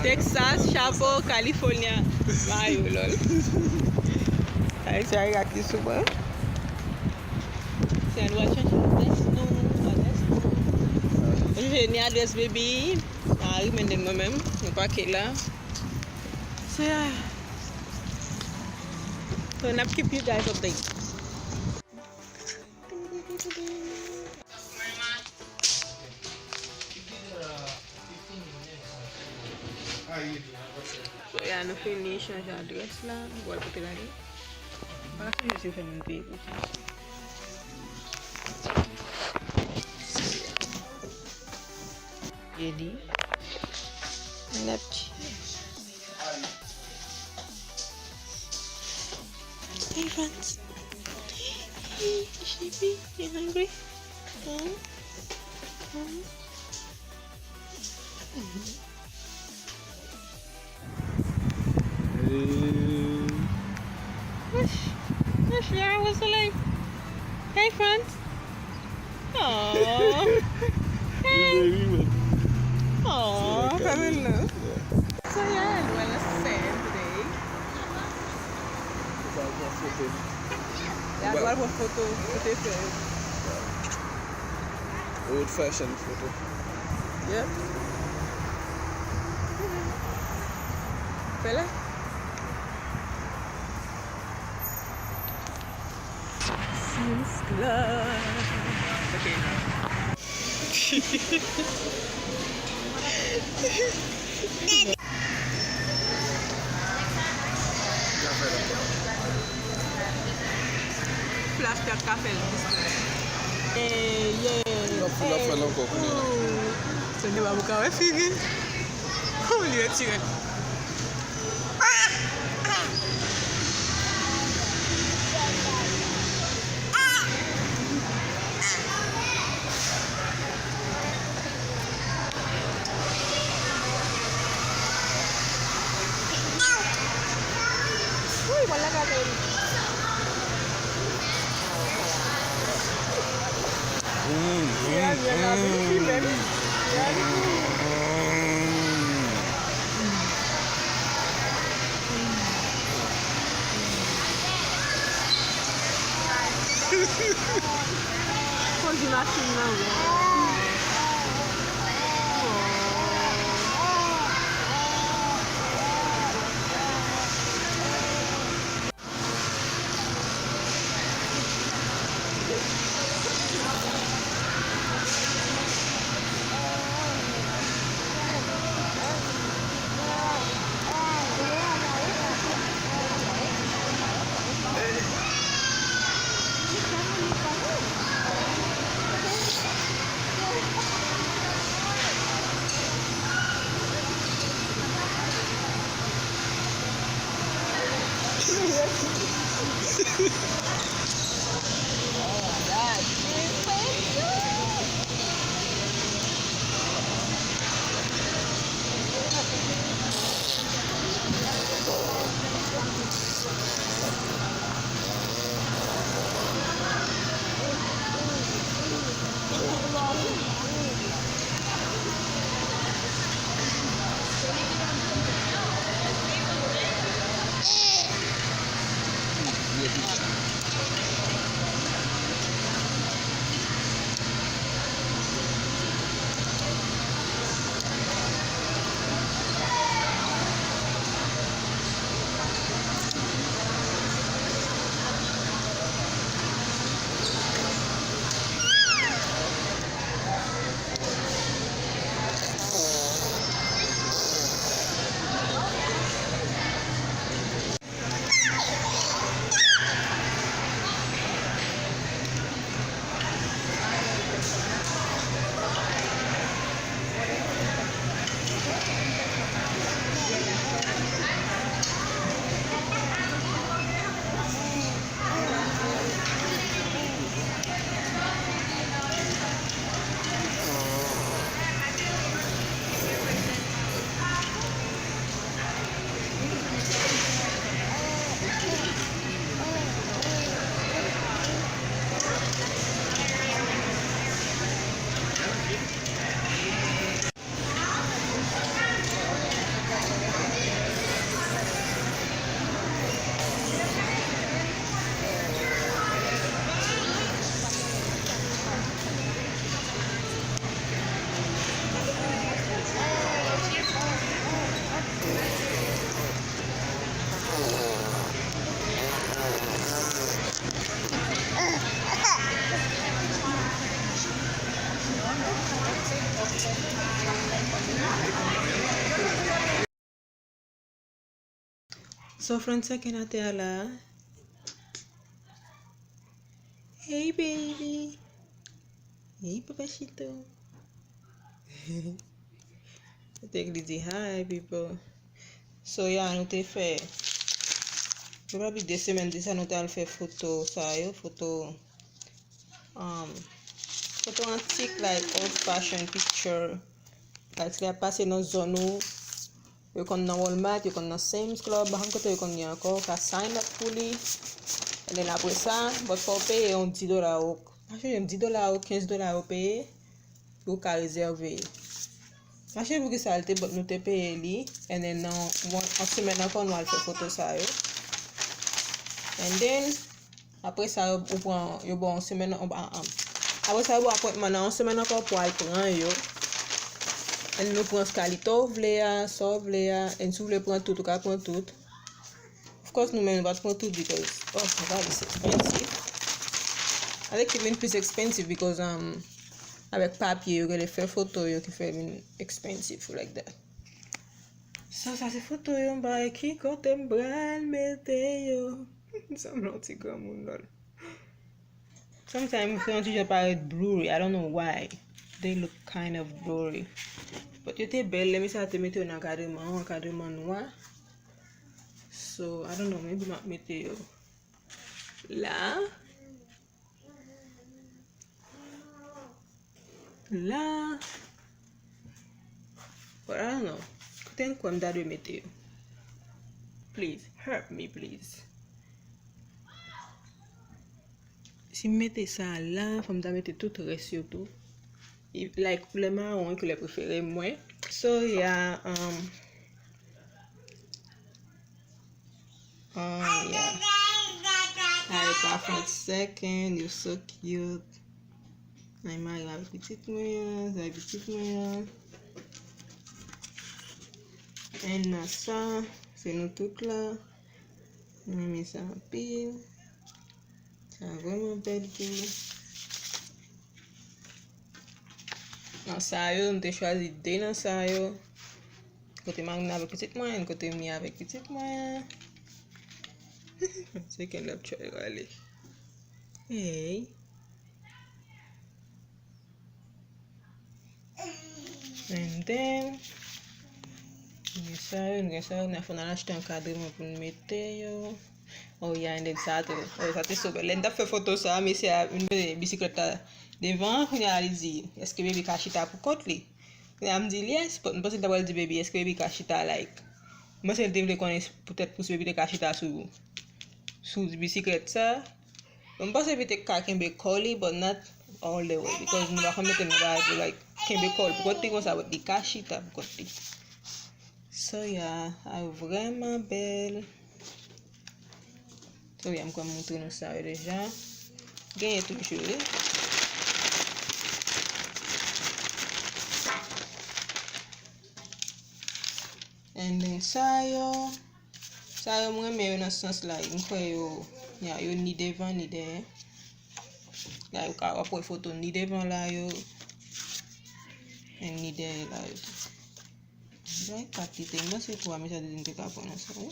Texas, Chapo, California. Mayo, lol. Ay, sorry, aqui suba. Sen watch no, je vais ni adresse baby. Ah, je mène moi-même, non pas qu'elle là. So yeah. So I'm keep you guys updated. So yeah, nous finissons changer l'adresse là, on va le porter là. On va finir de faire une paye. Ready? Left. Hey friends. Hey, Sheepy, you hungry? Yeah, what's the life? Hey friends. Aww. Hey. Aww, family. So yeah, what was saying today? Yeah, what was photo? Old fashioned photo. Yep. Fella? Sims Club. Okay. Flash card café. Yeah. So ne va buscar a figure. Oh, lui a tiré. Uy, wala ka rin. Continuação não. So Fransa kenate ala. Hey baby. Hey papachito. Take the hi people. So yeah, nou te fe. Probably 2 semaines disa nou te al fe photo sa yo. Photo antique like old fashioned picture. Like se a pase nan zon nou. Yo kon nan Walmart, yo kon nan Sam's Club, bakan kote yo kon yon akor, ka sign up pou li. And then apre sa, bot fò peye yon $10 ou. Ache yon $10 ou $15 ou peye, yo ka rezerve. Ache pou ki salte, bot nou te peye li. And then an semen ankon nou al fe foto sa yo. And then, apre sa yo bon an semen apre sa yo bon appointment nan an semen ankon pou al pran yo. En nou pran skalito vle ya, so vle ya, en sou vle pran tout, ou ka pran tout. Of course nou men nou bat pran tout because, God, it's expensive. I think even plus expensive because avec papier, yo le fe photo yo ki fe expensive like that. So sa se photo yo mba ki kote mbral mete yo. Sam non ti gran moun lol. Sometimes yon ti paret blurry, I don't know why. They look kind of blurry. But yo te belle, mi sa te mete yo nan kadreman noir. So, I don't know, maybe mak mete yo la. La. But I don't know. Koten kwa mdadwe mete yo. Please, help me please. Si mette sa la, fòm da mette tout res yo tout. Like pou le marron ki le prefere mwen. So yeah, yeah. Harry Potter second, you're so cute. Ay mari avek pitit mwen, zay pitit mwen. En na sa, se nou tout la. Mwen mi sa pil. Sa vreman bel tou. Nan sa yo, nou te chwazi de nan sa yo. Kote Magna avek pitit mwen, kote mi avek pitit mwen. Second lap choy wale. Hey. And then, nou sa yo, na fon al achete an kadreman pou nou mette yo. Oh yeah, and then sa te sobe. Len da fe foto sa, mi se a bisikleta devan, kwenye a li di, eske baby ka chita pou kot li? Kwenye a m di yes, but m pose l tabal di baby, eske baby ka chita like, m se l te vle konen, poutet pou se baby te ka chita sou bisiklet sa. M pose baby te ka kembe koli, but not all the way, because m baka mette m ride, like, kembe kol, pou kot ti kon sa, but di ka chita pou kot ti. So yeah, ay vreman bel. So yeah, m kon montre nou sa yo deja. Genye tou jure. And then sa yo mwen me yo nan sens la, mwen kwe yo ni devan ni de. La yo ka wapwe foto ni devan la yo. En ni de la yo. Jay katite, mwen se kwa mi sa de te kapon nan sa yo.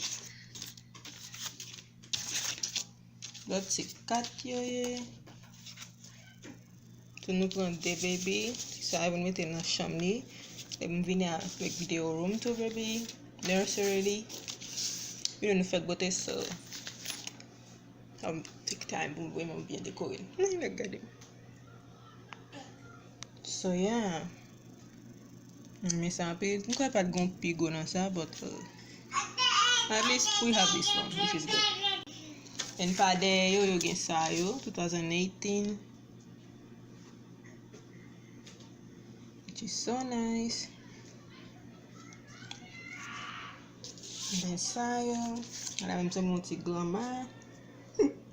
Lot se kat yo ye. So nou pran de baby. Sa yon mette nan cham li. Mwen vine a fek video room to baby. Nursery li. Yon nou fek bote so. Take time pou mwen bien dekore. So yeah. Mwen sa api. Mwen kwa pat gon pigo nan sa. But at least we have this one. Which is good. En pa de yo gen sa yo, 2018. Which is so nice. En den sa yo, ala menm se moun ti grandma.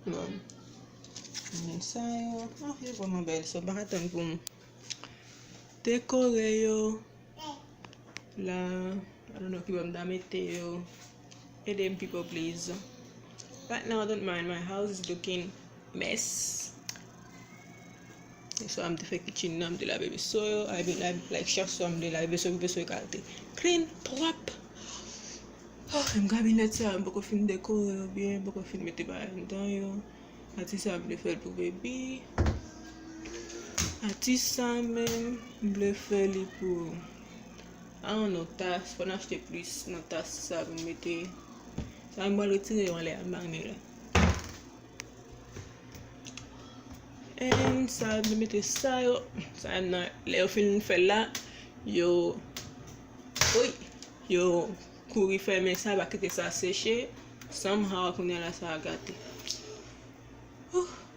Lord. En den sa yo, yo vreman bel. So baka tan pou m dekore yo. La, I don't know ki bom da mette yo. E dem people please. Right now, I don't mind. My house is looking mess. So I'm the fake kitchen. I'm the baby soil. I be like chef, so I'm the baby soil kalte. Clean, top. Yon kabinet sa, yon poko fin dekore yo bien, poko fin mette ba yon dan yo. Ati sa mble fel pou bebi. Ati sa men, mble fel pou an nou tas, pon achete plus nou tas sa pou mette. Sa mble retire yon le an bagni la. En sa mble mette sa yo, sa yon nan le yo fin fel la, yo kouri ferme sa, ba kite sa seche, somehow kounye la sa gate.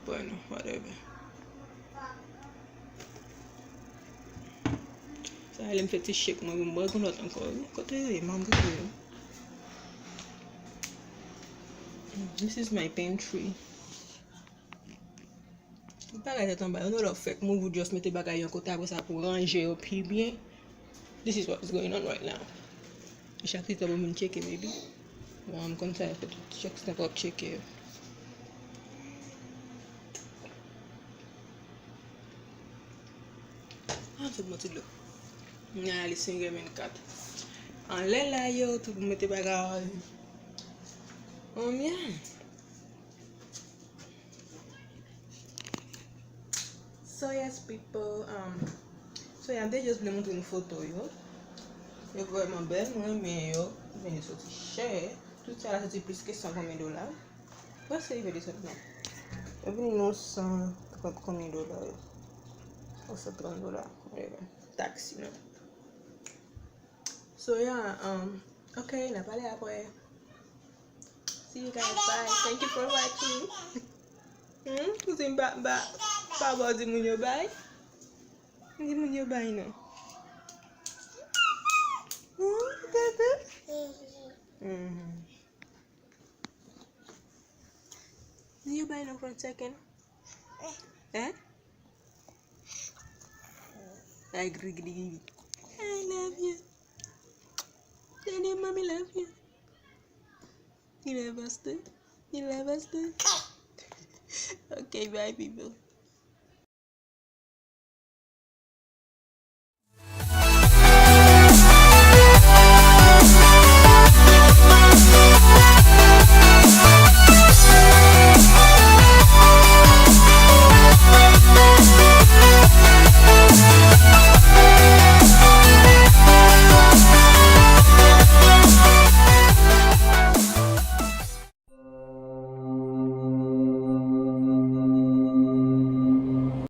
Bueno, whatever. Sa yon lem feti shake mwen mwen kon lot ankon. Kote yon, man kote yon. This is my pantry. Bagay tetan ba, yon nou lo fek mwen vou just mette bagay yon kote apre sa pou ranger yo pi bien. This is what is going on right now. Chaque petit peu me checker baby. Bon, comme ça, faut chaque step up checker. C'est bon tout là. On a les 5h24. En là yo, tout pour mettre bagage. Oh bien. So yes people, so yeah, they just voulais montrer une photo yo. Yo vraiment belle, moi mais yo, mais ils sorti cher. Tout ça là c'était plus que $100. Ouais, c'est vrai ça non. Yo venu non 130 combien dollars. $130, whatever. Taxi non. So yeah, okay, la parler après. See you guys, bye. Thank you for watching. Vous aimez pas about di moun yo bye? Di moun yo bye non. You buy no for a second? Eh? I agree. I love you. Daddy, mommy love you. You love us too? You love us too? Okay, bye people.